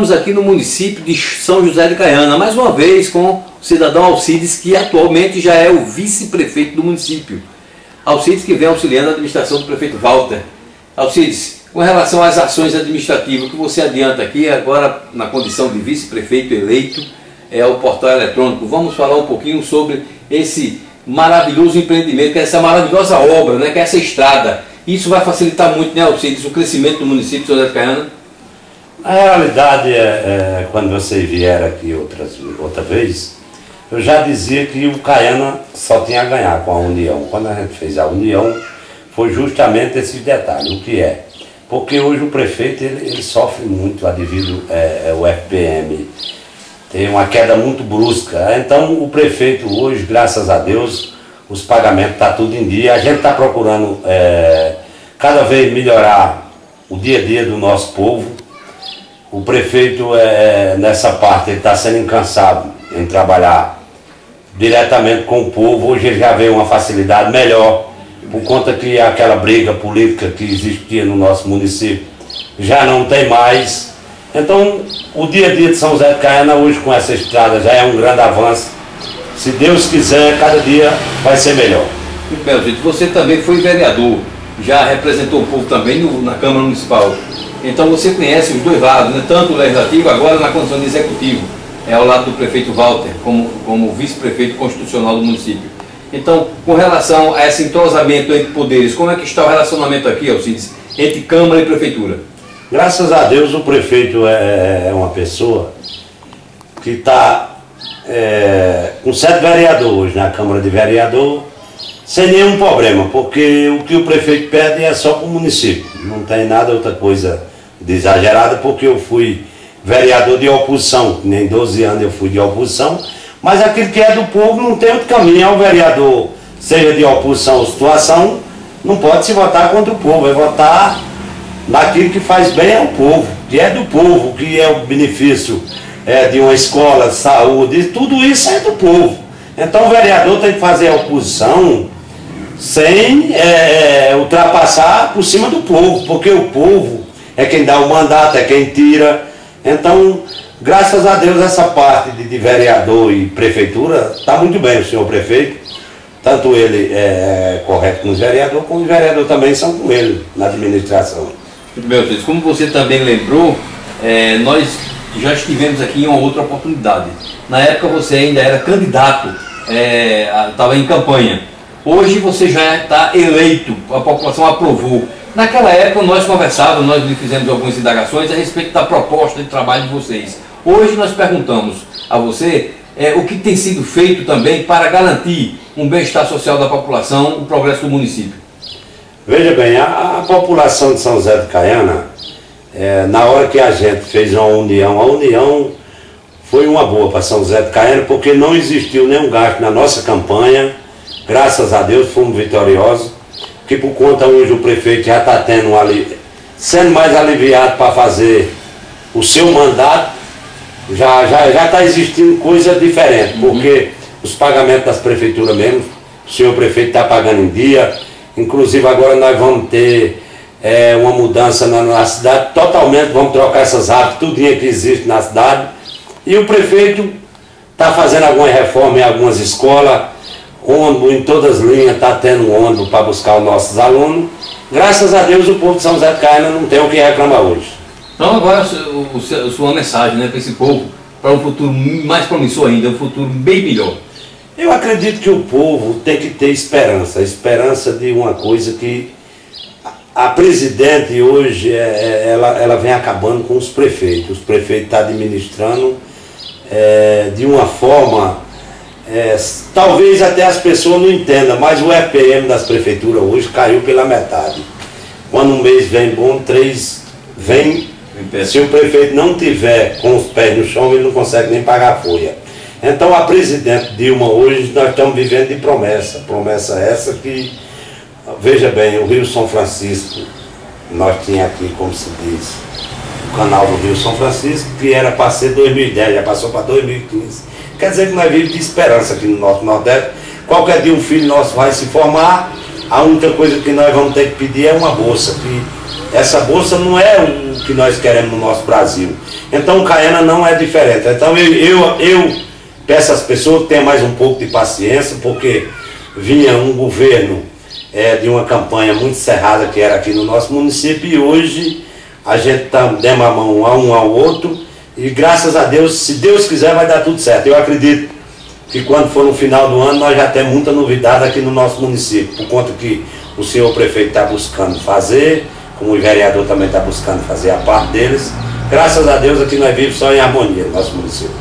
Estamos aqui no município de São José de Caiana, mais uma vez com o cidadão Alcides, que atualmente já é o vice-prefeito do município. Alcides, que vem auxiliando a administração do prefeito Walter. Alcides, com relação às ações administrativas, o que você adianta aqui agora na condição de vice-prefeito eleito é o portal eletrônico. Vamos falar um pouquinho sobre esse maravilhoso empreendimento, que é essa maravilhosa obra, né, que é essa estrada. Isso vai facilitar muito, né, Alcides, o crescimento do município de São José de Caiana? A realidade quando você vier aqui outra vez, eu já dizia que o Caiana só tinha a ganhar com a união. Quando a gente fez a união, foi justamente esse detalhe, o que é. Porque hoje o prefeito ele sofre muito devido ao FPM. Tem uma queda muito brusca. Então o prefeito hoje, graças a Deus, os pagamentos estão tudo em dia. A gente está procurando cada vez melhorar o dia a dia do nosso povo. O prefeito, nessa parte, ele está sendo incansado em trabalhar diretamente com o povo. Hoje ele já vê uma facilidade melhor, por conta que aquela briga política que existia no nosso município já não tem mais. Então, o dia a dia de São José de Caiana, hoje com essa estrada, já é um grande avanço. Se Deus quiser, cada dia vai ser melhor. Muito bem, gente. Você também foi vereador, já representou o povo também na Câmara Municipal. Então você conhece os dois lados, né? Tanto o legislativo, agora na condição de executivo, ao lado do prefeito Walter, como vice-prefeito constitucional do município. Então, com relação a esse entrosamento entre poderes, como é que está o relacionamento aqui, Alcides, entre Câmara e Prefeitura? Graças a Deus o prefeito é uma pessoa que está com 7 vereadores hoje na Câmara de Vereador, sem nenhum problema, porque o que o prefeito pede é só para o município, não tem nada outra coisa de exagerada, porque eu fui vereador de oposição, nem 12 anos eu fui de oposição, mas aquilo que é do povo não tem outro caminho. O vereador, seja de oposição ou situação, não pode se votar contra o povo, é votar naquilo que faz bem ao povo, que é do povo, que é o benefício de uma escola, de saúde, tudo isso é do povo. Então o vereador tem que fazer a oposição sem ultrapassar por cima do povo, porque o povo é quem dá o mandato, é quem tira. Então, graças a Deus, essa parte de vereador e prefeitura está muito bem, o senhor prefeito. Tanto ele é correto com os vereadores, como os vereadores também são com ele na administração. Muito bem, Alcides. Como você também lembrou, nós já estivemos aqui em uma outra oportunidade. Na época você ainda era candidato, estava em campanha. Hoje você já está eleito, a população aprovou. Naquela época nós conversávamos, nós lhe fizemos algumas indagações a respeito da proposta de trabalho de vocês. Hoje nós perguntamos a você o que tem sido feito também para garantir um bem-estar social da população, o progresso do município. Veja bem, a população de São José de Caiana, na hora que a gente fez uma união, a união foi uma boa para São José de Caiana, porque não existiu nenhum gasto na nossa campanha. Graças a Deus fomos vitoriosos, que por conta hoje o prefeito já está sendo mais aliviado para fazer o seu mandato, já está existindo coisa diferente, porque os pagamentos das prefeituras mesmo, o senhor prefeito está pagando em dia, inclusive agora nós vamos ter uma mudança na cidade, totalmente, vamos trocar essas árvores, tudo que existe na cidade, e o prefeito está fazendo algumas reformas em algumas escolas, ônibus em todas as linhas, está tendo um ônibus para buscar os nossos alunos. Graças a Deus o povo de São José de Caiana não tem o que reclamar hoje. Então agora a sua mensagem, né, para esse povo, para um futuro mais promissor ainda, um futuro bem melhor. Eu acredito que o povo tem que ter esperança, esperança de uma coisa que a presidente hoje, ela vem acabando com os prefeitos. Os prefeitos estão administrando de uma forma... talvez até as pessoas não entendam, mas o FPM das prefeituras hoje caiu pela metade. Quando um mês vem bom, 3 vem. Se o prefeito não tiver com os pés no chão, ele não consegue nem pagar a folha. Então a presidente Dilma hoje, nós estamos vivendo de promessa. Promessa essa que, veja bem, o Rio São Francisco, nós tínhamos aqui, como se diz, o canal do Rio São Francisco, que era para ser 2010, já passou para 2015. Quer dizer que nós vivemos de esperança aqui no nosso Nordeste. Qualquer dia um filho nosso vai se formar, a única coisa que nós vamos ter que pedir é uma bolsa, que essa bolsa não é o que nós queremos no nosso Brasil. Então o Caiana não é diferente. Então eu peço às pessoas que tenham mais um pouco de paciência, porque vinha um governo de uma campanha muito cerrada que era aqui no nosso município, e hoje a gente está dando a mão um ao outro, e graças a Deus, se Deus quiser, vai dar tudo certo. Eu acredito que quando for no final do ano nós já temos muita novidade aqui no nosso município, por conta que o senhor prefeito está buscando fazer, como o vereador também está buscando fazer a parte deles. Graças a Deus aqui nós vivemos só em harmonia no nosso município.